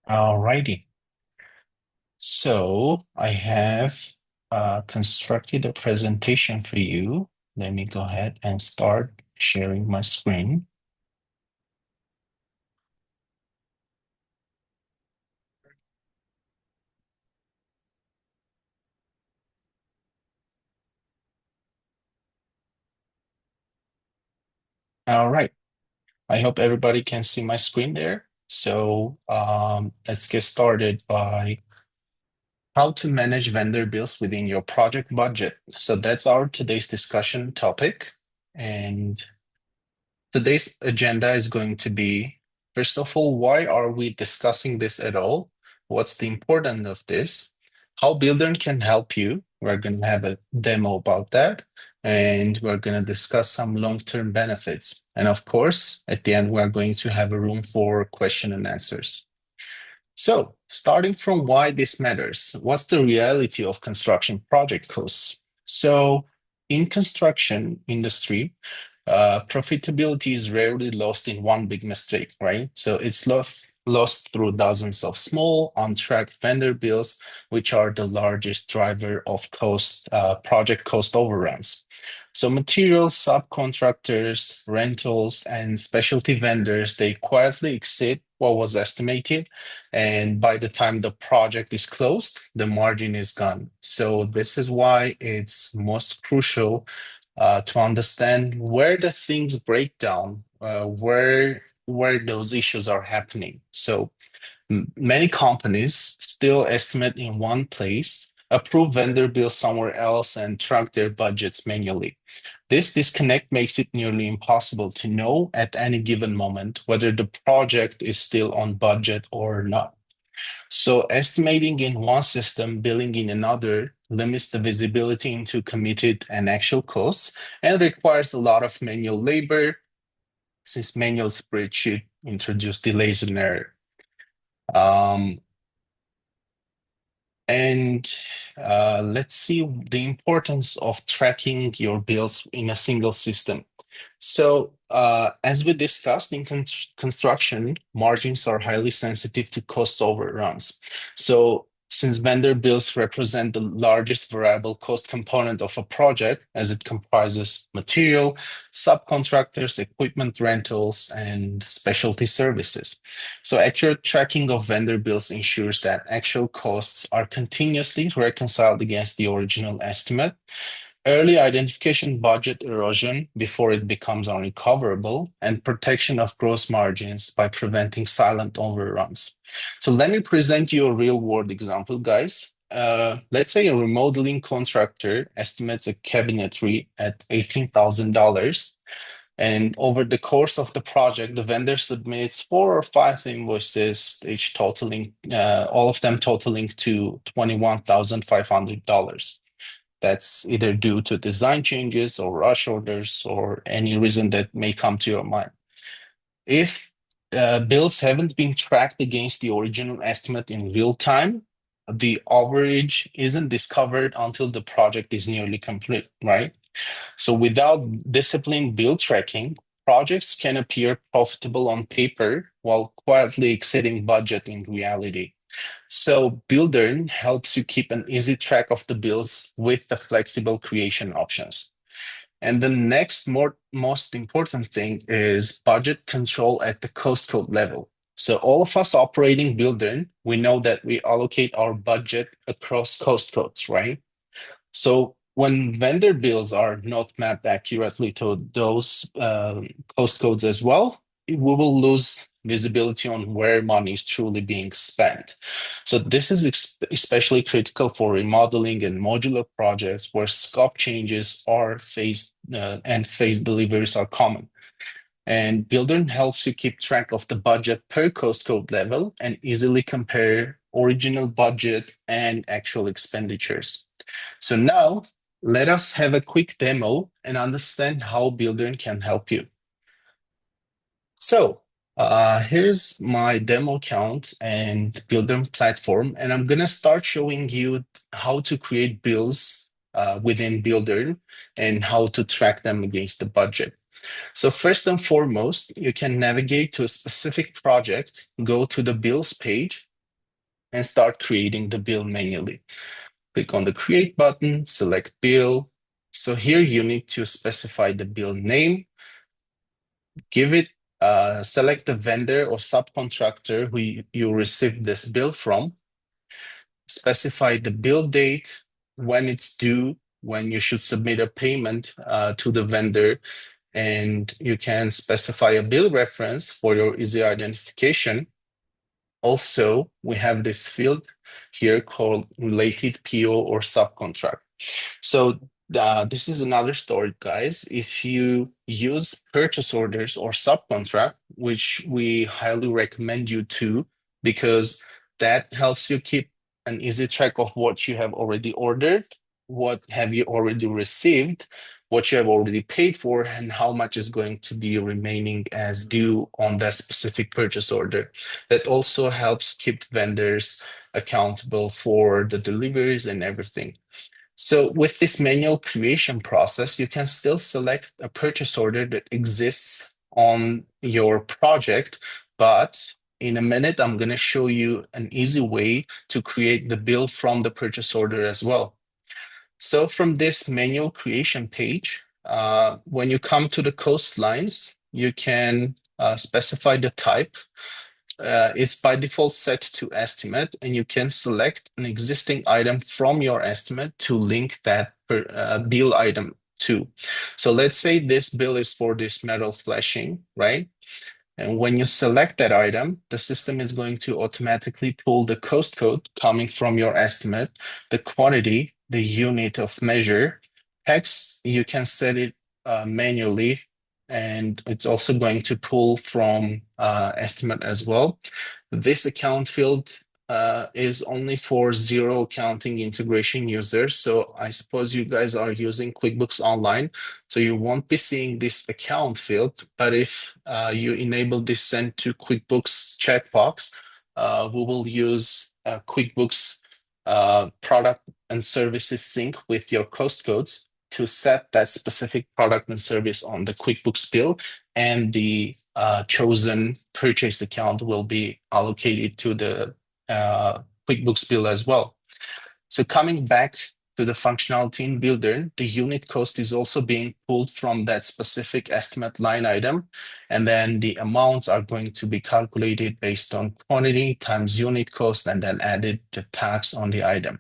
Alrighty. So I have constructed a presentation for you. Let me go ahead and start sharing my screen. All right. I hope everybody can see my screen there. So let's get started by how to manage vendor bills within your project budget. So that's our today's discussion topic. And today's agenda is going to be, first of all, why are we discussing this at all? What's the importance of this? How Buildern can help you. We're going to have a demo about that. And we're going to discuss some long-term benefits. And of course, at the end, we're going to have a room for question and answers. So, starting from why this matters, what's the reality of construction project costs? So, in construction industry, profitability is rarely lost in one big mistake, right? So it's lost through dozens of small, untracked vendor bills, which are the largest driver of project cost overruns. So materials, subcontractors, rentals, and specialty vendors, they quietly exceed what was estimated. And by the time the project is closed, the margin is gone. So this is why it's most crucial to understand where the things break down, where those issues are happening. So many companies still estimate in one place, approve vendor bills somewhere else, and track their budgets manually. This disconnect makes it nearly impossible to know at any given moment whether the project is still on budget or not. So estimating in one system, billing in another limits the visibility into committed and actual costs and requires a lot of manual labor since manual spreadsheet introduce delays and error. Um, and let's see the importance of tracking your bills in a single system. So, as we discussed in construction, margins are highly sensitive to cost overruns. So, since vendor bills represent the largest variable cost component of a project, as it comprises material, subcontractors, equipment rentals, and specialty services. So, accurate tracking of vendor bills ensures that actual costs are continuously reconciled against the original estimate. Early identification budget erosion before it becomes unrecoverable, and protection of gross margins by preventing silent overruns. So let me present you a real world example, guys. Let's say a remodeling contractor estimates a cabinetry at $18,000. And over the course of the project, the vendor submits four or five invoices, each totaling, all of them totaling to $21,500. That's either due to design changes or rush orders or any reason that may come to your mind. If bills haven't been tracked against the original estimate in real time, the overage isn't discovered until the project is nearly complete, right? So without disciplined bill tracking, projects can appear profitable on paper while quietly exceeding budget in reality. So Buildern helps you keep an easy track of the bills with the flexible creation options. And the next most important thing is budget control at the cost code level. So all of us operating Buildern, we know that we allocate our budget across cost codes, right? So when vendor bills are not mapped accurately to those cost codes as well, we will lose visibility on where money is truly being spent. So this is especially critical for remodeling and modular projects where scope changes are phased and phased deliveries are common. And Buildern helps you keep track of the budget per cost code level and easily compare original budget and actual expenditures. So now let us have a quick demo and understand how Buildern can help you. So here's my demo account and Buildern platform, and I'm gonna start showing you how to create bills within Buildern and how to track them against the budget. So first and foremost, you can navigate to a specific project, go to the bills page, and start creating the bill manually. Click on the Create button, select Bill. So here you need to specify the bill name, select the vendor or subcontractor who you received this bill from, specify the bill date, when it's due, when you should submit a payment to the vendor, and you can specify a bill reference for your easy identification. Also, we have this field here called related PO or subcontract. So this is another story, guys. If you use purchase orders or subcontract, which we highly recommend you to, because that helps you keep an easy track of what you have already ordered, what have you already received, what you have already paid for, and how much is going to be remaining as due on that specific purchase order. That also helps keep vendors accountable for the deliveries and everything. So with this manual creation process, you can still select a purchase order that exists on your project, but in a minute, I'm going to show you an easy way to create the bill from the purchase order as well. So from this manual creation page, when you come to the coastlines, you can specify the type. It's by default set to estimate, and you can select an existing item from your estimate to link that bill item to. So let's say this bill is for this metal flashing, right? And when you select that item, the system is going to automatically pull the cost code coming from your estimate, the quantity, the unit of measure. Text, you can set it manually, and it's also going to pull from estimate as well. This account field is only for zero accounting integration users. So I suppose you guys are using QuickBooks Online, so you won't be seeing this account field. But if you enable this send to QuickBooks checkbox, we will use QuickBooks product and services sync with your cost codes to set that specific product and service on the QuickBooks bill, and the chosen purchase account will be allocated to the QuickBooks bill as well. So coming back to the functionality in Buildern, the unit cost is also being pulled from that specific estimate line item, and then the amounts are going to be calculated based on quantity times unit cost, and then added the tax on the item.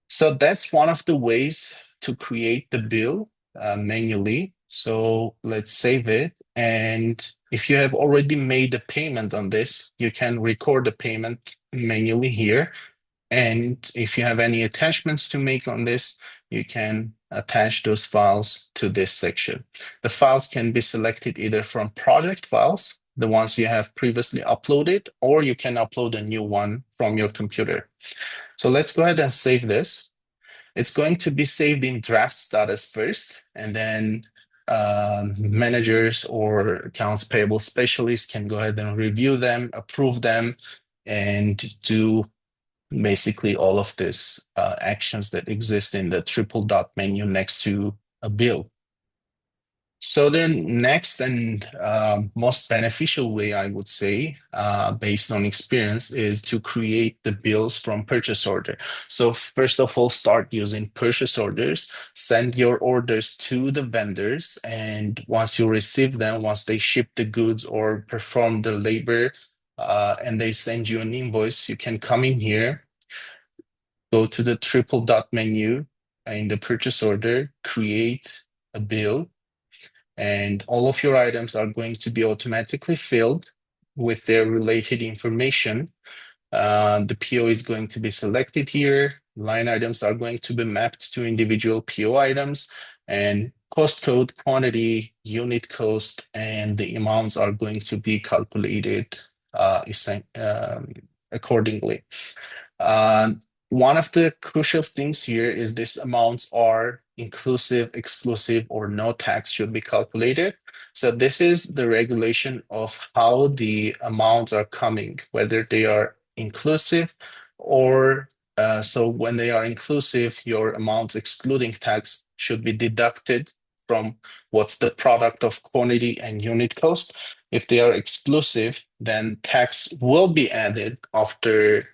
So that's one of the ways to create the bill manually. So let's save it. And if you have already made the payment on this, you can record the payment manually here. And if you have any attachments to make on this, you can attach those files to this section. The files can be selected either from project files, the ones you have previously uploaded, or you can upload a new one from your computer. So let's go ahead and save this. It's going to be saved in draft status first, and then managers or accounts payable specialists can go ahead and review them, approve them, and do basically all of this actions that exist in the triple dot menu next to a bill. So then next and most beneficial way, I would say, based on experience, is to create the bills from purchase order. So first of all, start using purchase orders, send your orders to the vendors, and once you receive them, once they ship the goods or perform the labor, and they send you an invoice, you can come in here, go to the triple dot menu in the purchase order, create a bill, and all of your items are going to be automatically filled with their related information. The PO is going to be selected here. Line items are going to be mapped to individual PO items, and cost code, quantity, unit cost, and the amounts are going to be calculated accordingly. One of the crucial things here is these amounts are inclusive, exclusive, or no tax should be calculated. So this is the regulation of how the amounts are coming, whether they are inclusive or so when they are inclusive, your amounts excluding tax should be deducted from what's the product of quantity and unit cost. If they are exclusive, then tax will be added after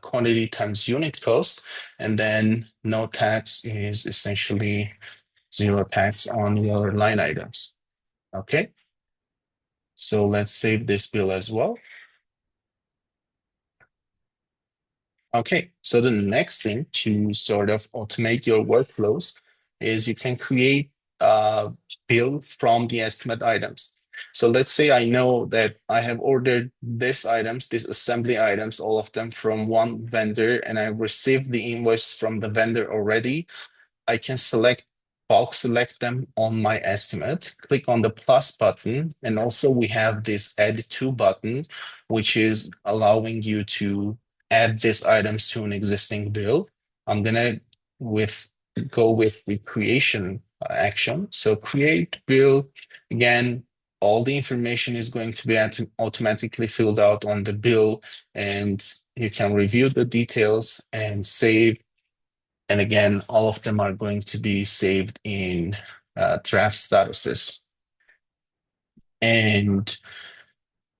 quantity times unit cost, and then no tax is essentially zero tax on your line items. Okay, so let's save this bill as well. Okay, so the next thing to sort of automate your workflows is you can create a bill from the estimate items. So let's say I know that I have ordered these items, these assembly items, all of them from one vendor, and I received the invoice from the vendor already. I can bulk select them on my estimate, click on the plus button, and also we have this add to button, which is allowing you to add these items to an existing bill. I'm gonna go with the creation action. So create bill, again, all the information is going to be automatically filled out on the bill, and you can review the details and save. And again, all of them are going to be saved in draft statuses. And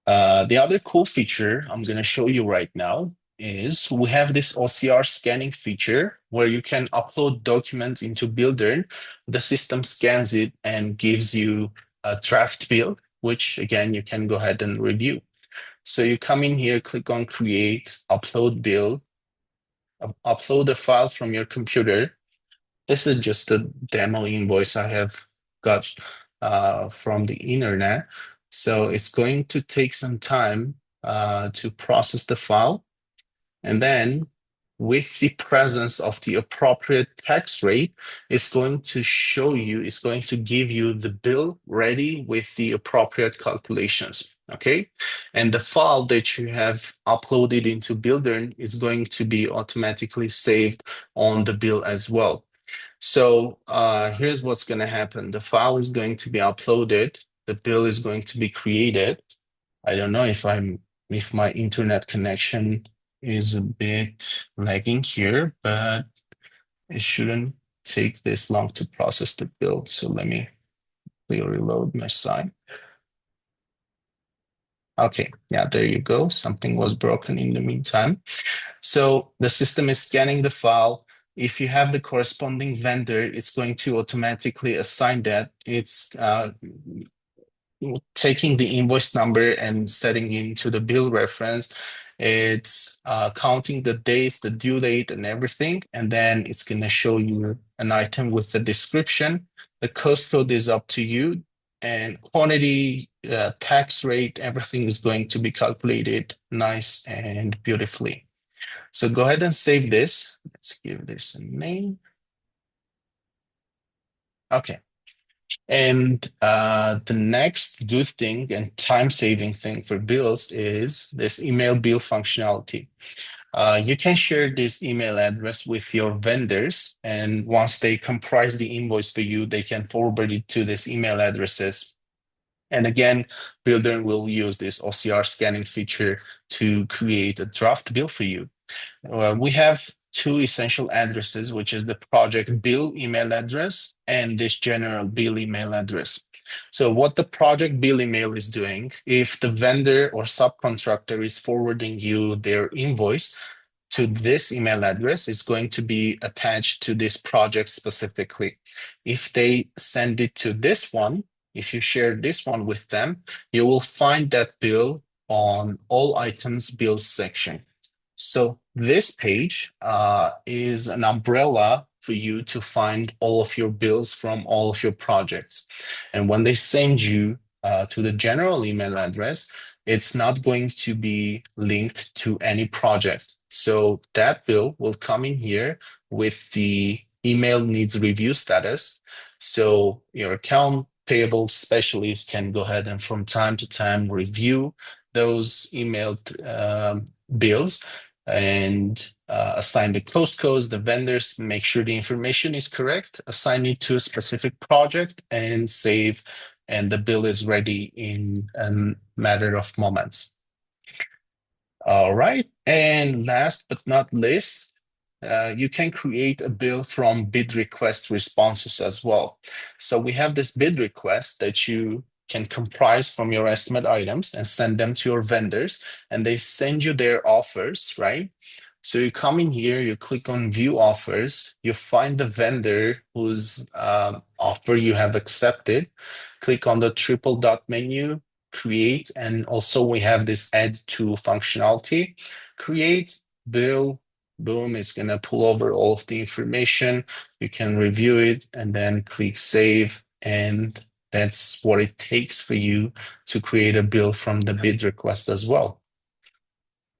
the other cool feature I'm going to show you right now is we have this OCR scanning feature where you can upload documents into Buildern. The system scans it and gives you a draft bill, which again, you can go ahead and review. So you come in here, click on create, upload bill, upload a file from your computer. This is just a demo invoice I have got from the internet. So it's going to take some time to process the file. And then with the presence of the appropriate tax rate, it's going to show you, it's going to give you the bill ready with the appropriate calculations. Okay. And the file that you have uploaded into Buildern is going to be automatically saved on the bill as well. So here's what's going to happen. The file is going to be uploaded. The bill is going to be created. I don't know if my internet connection is a bit lagging here, but it shouldn't take this long to process the bill. So let me reload my site. Okay, yeah, there you go. Something was broken in the meantime. So the system is scanning the file. If you have the corresponding vendor, it's going to automatically assign that. It's taking the invoice number and setting into the bill reference. It's counting the dates, the due date, and everything. And then it's going to show you an item with the description. The cost code is up to you. And quantity, tax rate, everything is going to be calculated nice and beautifully. So go ahead and save this. Let's give this a name. Okay. And the next good thing and time-saving thing for bills is this email bill functionality. You can share this email address with your vendors, and once they comprise the invoice for you, they can forward it to this email addresses. And again, Builder will use this OCR scanning feature to create a draft bill for you. We have two essential addresses, which is the project bill email address and this general bill email address. So what the project bill email is doing, if the vendor or subcontractor is forwarding you their invoice to this email address, it's going to be attached to this project specifically. If they send it to this one, if you share this one with them, you will find that bill on all items bills section. So this page is an umbrella for you to find all of your bills from all of your projects. And when they send you to the general email address, it's not going to be linked to any project. So that bill will come in here with the email needs review status. So your account payable specialist can go ahead and from time to time review those emailed bills and assign the cost codes, the vendors, make sure the information is correct, assign it to a specific project and save, and the bill is ready in a matter of moments. All right, and last but not least, you can create a bill from bid request responses as well. So we have this bid request that you can comprise from your estimate items and send them to your vendors, and they send you their offers, right? So you come in here, you click on view offers, you find the vendor whose offer you have accepted, click on the triple dot menu, create, and also we have this add to functionality. Create, bill, boom, it's gonna pull over all of the information. You can review it and then click save, and that's what it takes for you to create a bill from the bid request as well.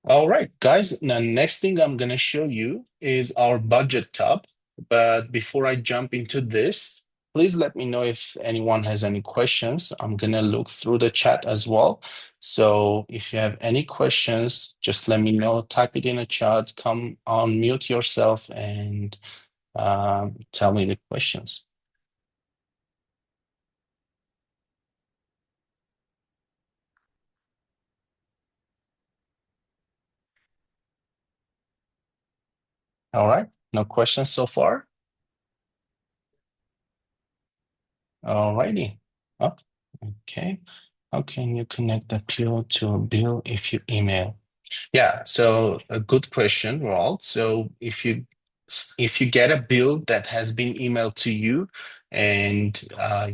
All right, guys, the next thing I'm going to show you is our budget tab. But before I jump into this, please let me know if anyone has any questions. I'm going to look through the chat as well. So if you have any questions, just let me know. Type it in a chat, come on, mute yourself, and tell me the questions. All right, no questions so far? All righty. Oh, okay. How can you connect the PO to a bill if you email? Yeah, so a good question, Walt. So if you get a bill that has been emailed to you and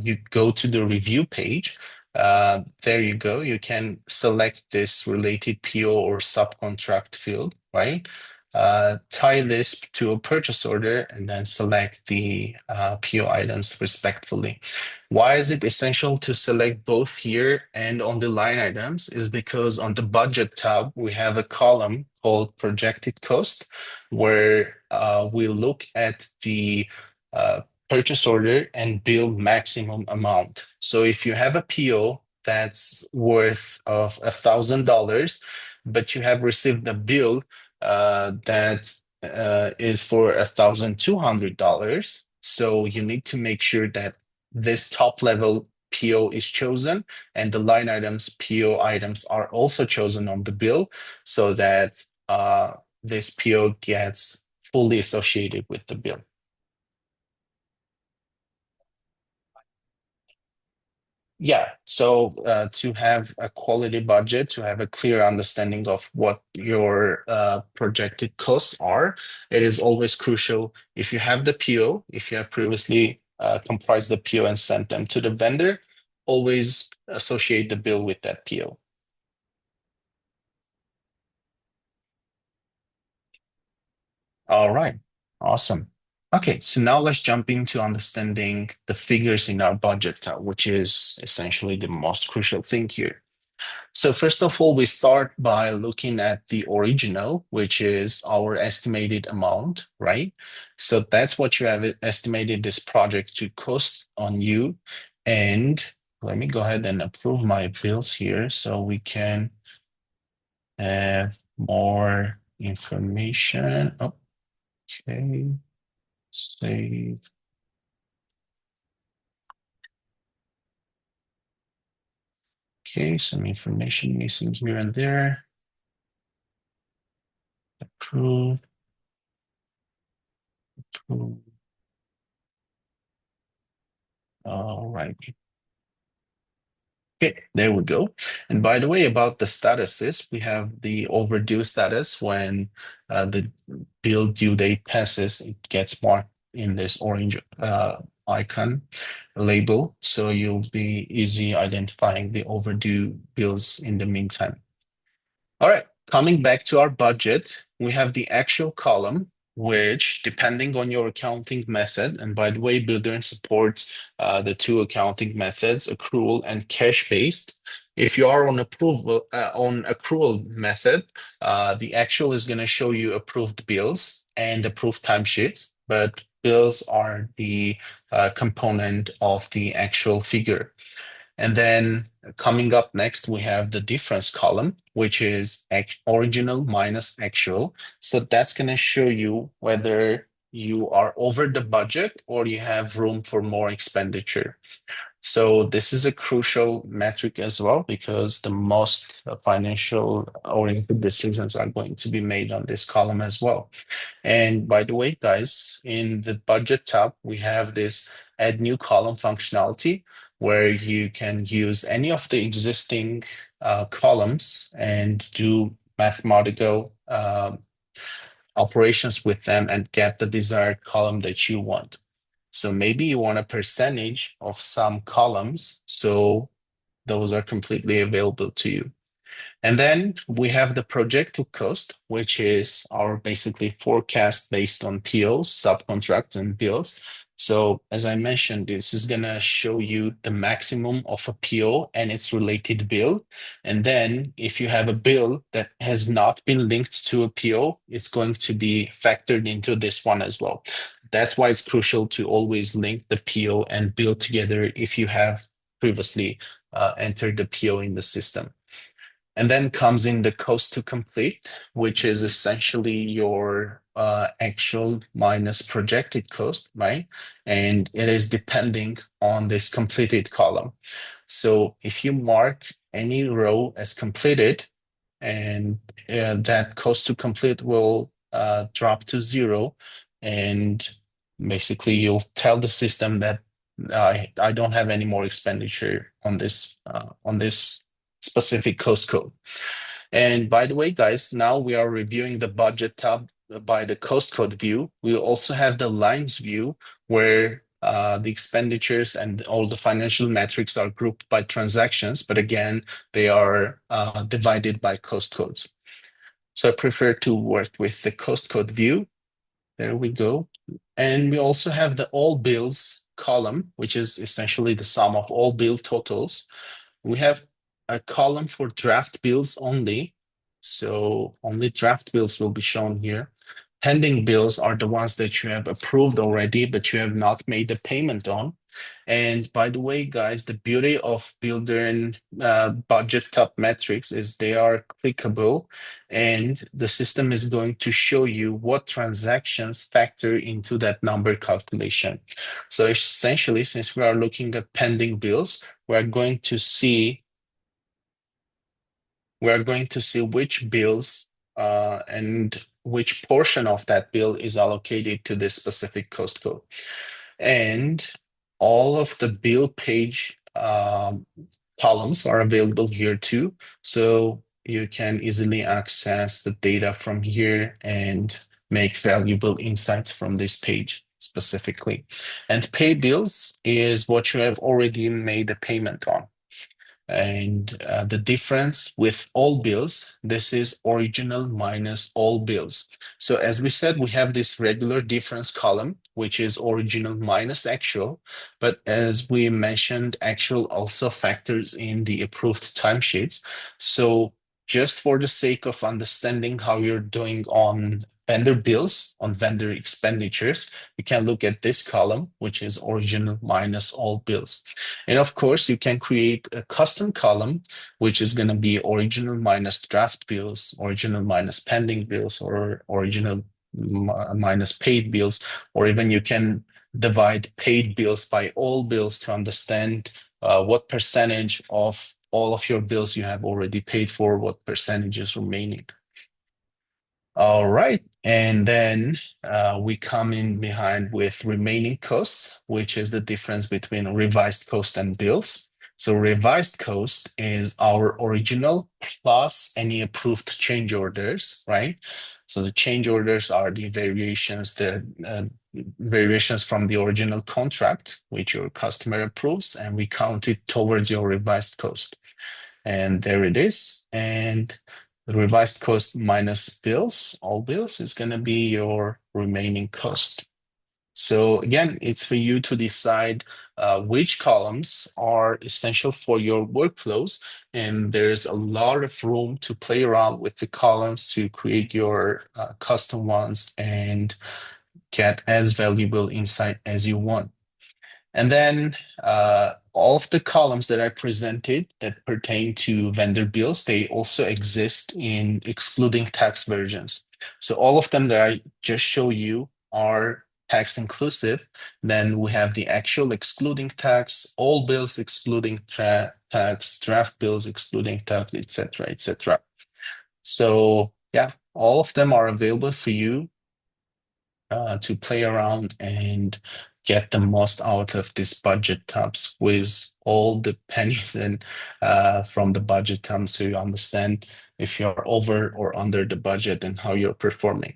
you go to the review page, there you go. You can select this related PO or subcontract field, right? Tie this to a purchase order and then select the PO items respectfully. Why is it essential to select both here and on the line items? Is because on the budget tab, we have a column called projected cost, where we look at the uh, purchase order and bill maximum amount. So if you have a PO that's worth of $1,000, but you have received a bill that is for $1,200, so you need to make sure that this top level PO is chosen and the line items, PO items are also chosen on the bill so that this PO gets fully associated with the bill. Yeah, so to have a quality budget, to have a clear understanding of what your projected costs are, it is always crucial if you have the PO, if you have previously comprised the PO and sent them to the vendor, always associate the bill with that PO. All right, awesome. Okay, so now let's jump into understanding the figures in our budget, which is essentially the most crucial thing here. So first of all, we start by looking at the original, which is our estimated amount, right? So that's what you have estimated this project to cost on you. And let me go ahead and approve my bills here so we can have more information. Okay, save. Okay, some information missing here and there. Approve, approve. All right. Okay, there we go. And by the way, about the statuses, we have the overdue status when the bill due date passes, it gets marked in this orange icon label. So you'll be easy identifying the overdue bills in the meantime. All right, coming back to our budget, we have the actual column, which, depending on your accounting method, and by the way, Buildern supports the two accounting methods, accrual and cash-based. If you are on accrual method, the actual is going to show you approved bills and approved timesheets, but bills are the component of the actual figure. And then coming up next, we have the difference column, which is original minus actual. So that's going to show you whether you are over the budget or you have room for more expenditure. So this is a crucial metric as well because the most financial oriented decisions are going to be made on this column as well. And by the way, guys, in the budget tab, we have this add new column functionality. where you can use any of the existing columns and do mathematical operations with them and get the desired column that you want. So maybe you want a percentage of some columns, so those are completely available to you. And then we have the projected cost, which is our basically forecast based on POs, subcontracts, and bills. So as I mentioned, this is going to show you the maximum of a PO and its related bill. And then if you have a bill that has not been linked to a PO, it's going to be factored into this one as well. That's why it's crucial to always link the PO and bill together if you have previously entered the PO in the system. And then comes in the cost to complete, which is essentially your actual minus projected cost, right? And it is depending on this completed column. So if you mark any row as completed, and that cost to complete will drop to zero, and basically you'll tell the system that I don't have any more expenditure on this specific cost code. And by the way, guys, now we are reviewing the budget tab by the cost code view. We also have the lines view where the expenditures and all the financial metrics are grouped by transactions, but again, they are divided by cost codes. So I prefer to work with the cost code view. There we go. And we also have the all bills column, which is essentially the sum of all bill totals. We have a column for draft bills only. So only draft bills will be shown here. Pending bills are the ones that you have approved already, but you have not made the payment on. And by the way, guys, the beauty of Buildern budget top metrics is they are clickable, and the system is going to show you what transactions factor into that number calculation. So essentially, since we are looking at pending bills, we're going to see which bills and which portion of that bill is allocated to this specific cost code. And all of the bill page columns are available here too. So you can easily access the data from here and make valuable insights from this page specifically. And pay bills is what you have already made a payment on. And the difference with all bills, this is original minus all bills. So as we said, we have this regular difference column, which is original minus actual. But as we mentioned, actual also factors in the approved timesheets. So just for the sake of understanding how you're doing on vendor bills, on vendor expenditures, we can look at this column, which is original minus all bills. And of course, you can create a custom column, which is going to be original minus draft bills, original minus pending bills, or original minus paid bills, or even you can divide paid bills by all bills to understand what percentage of all of your bills you have already paid for, what percentage is remaining. All right. And then we come in behind with remaining costs, which is the difference between revised cost and bills. So revised cost is our original plus any approved change orders, right? So the change orders are the variations from the original contract, which your customer approves, and we count it towards your revised cost. And there it is. And the revised cost minus bills, all bills, is going to be your remaining cost. So again, it's for you to decide which columns are essential for your workflows. And there's a lot of room to play around with the columns to create your custom ones and get as valuable insight as you want. And then all of the columns that I presented that pertain to vendor bills, they also exist in excluding tax versions. So all of them that I just show you are tax inclusive. Then we have the actual excluding tax, all bills excluding tax, draft bills excluding tax, etc., etc. So yeah, all of them are available for you to play around and get the most out of this budget tab, squeeze all the pennies in from the budget tab so you understand if you're over or under the budget and how you're performing.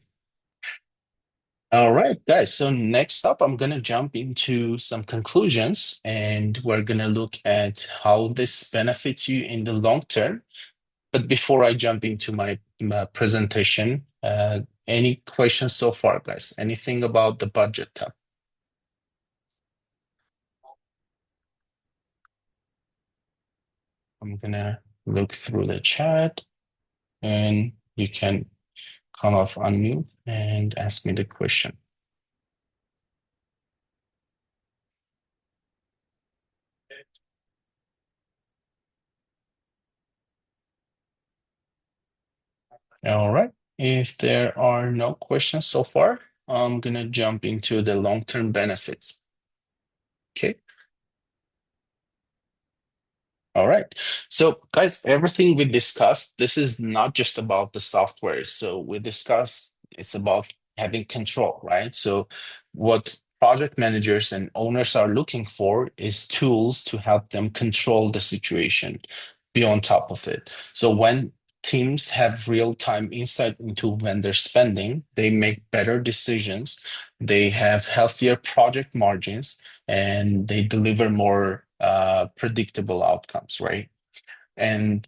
All right, guys. So next up, I'm going to jump into some conclusions and we're going to look at how this benefits you in the long term. But before I jump into my presentation, any questions so far, guys? Anything about the budget tab? I'm gonna look through the chat and you can kind of unmute and ask me the question. All right. If there are no questions so far, I'm gonna jump into the long-term benefits. Okay. All right. So, guys, everything we discussed, this is not just about the software. So, we discussed it's about having control, right? So, what project managers and owners are looking for is tools to help them control the situation, be on top of it. So, when teams have real-time insight into vendor spending, they make better decisions, they have healthier project margins, and they deliver more predictable outcomes, right? And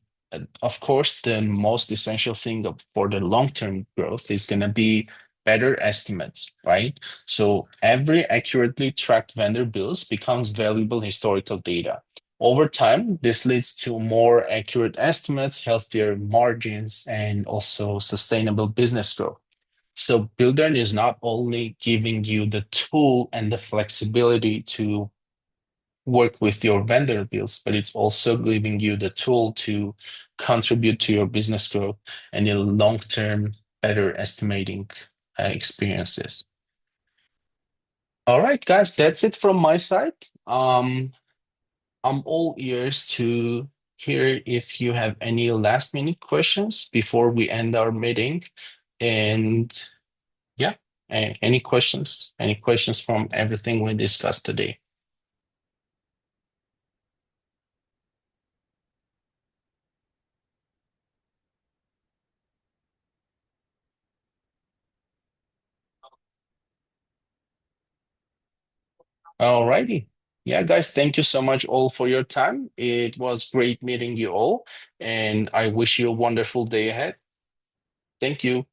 of course, the most essential thing for the long-term growth is going to be better estimates, right? So every accurately tracked vendor bills becomes valuable historical data. Over time, this leads to more accurate estimates, healthier margins, and also sustainable business growth. So Buildern is not only giving you the tool and the flexibility to work with your vendor bills, but it's also giving you the tool to contribute to your business growth and your long-term better estimating experiences. All right, guys, that's it from my side. I'm all ears to hear if you have any last minute questions before we end our meeting. And yeah, any questions? Any questions from everything we discussed today? All righty. Yeah, guys, thank you so much all for your time. It was great meeting you all, and I wish you a wonderful day ahead. Thank you.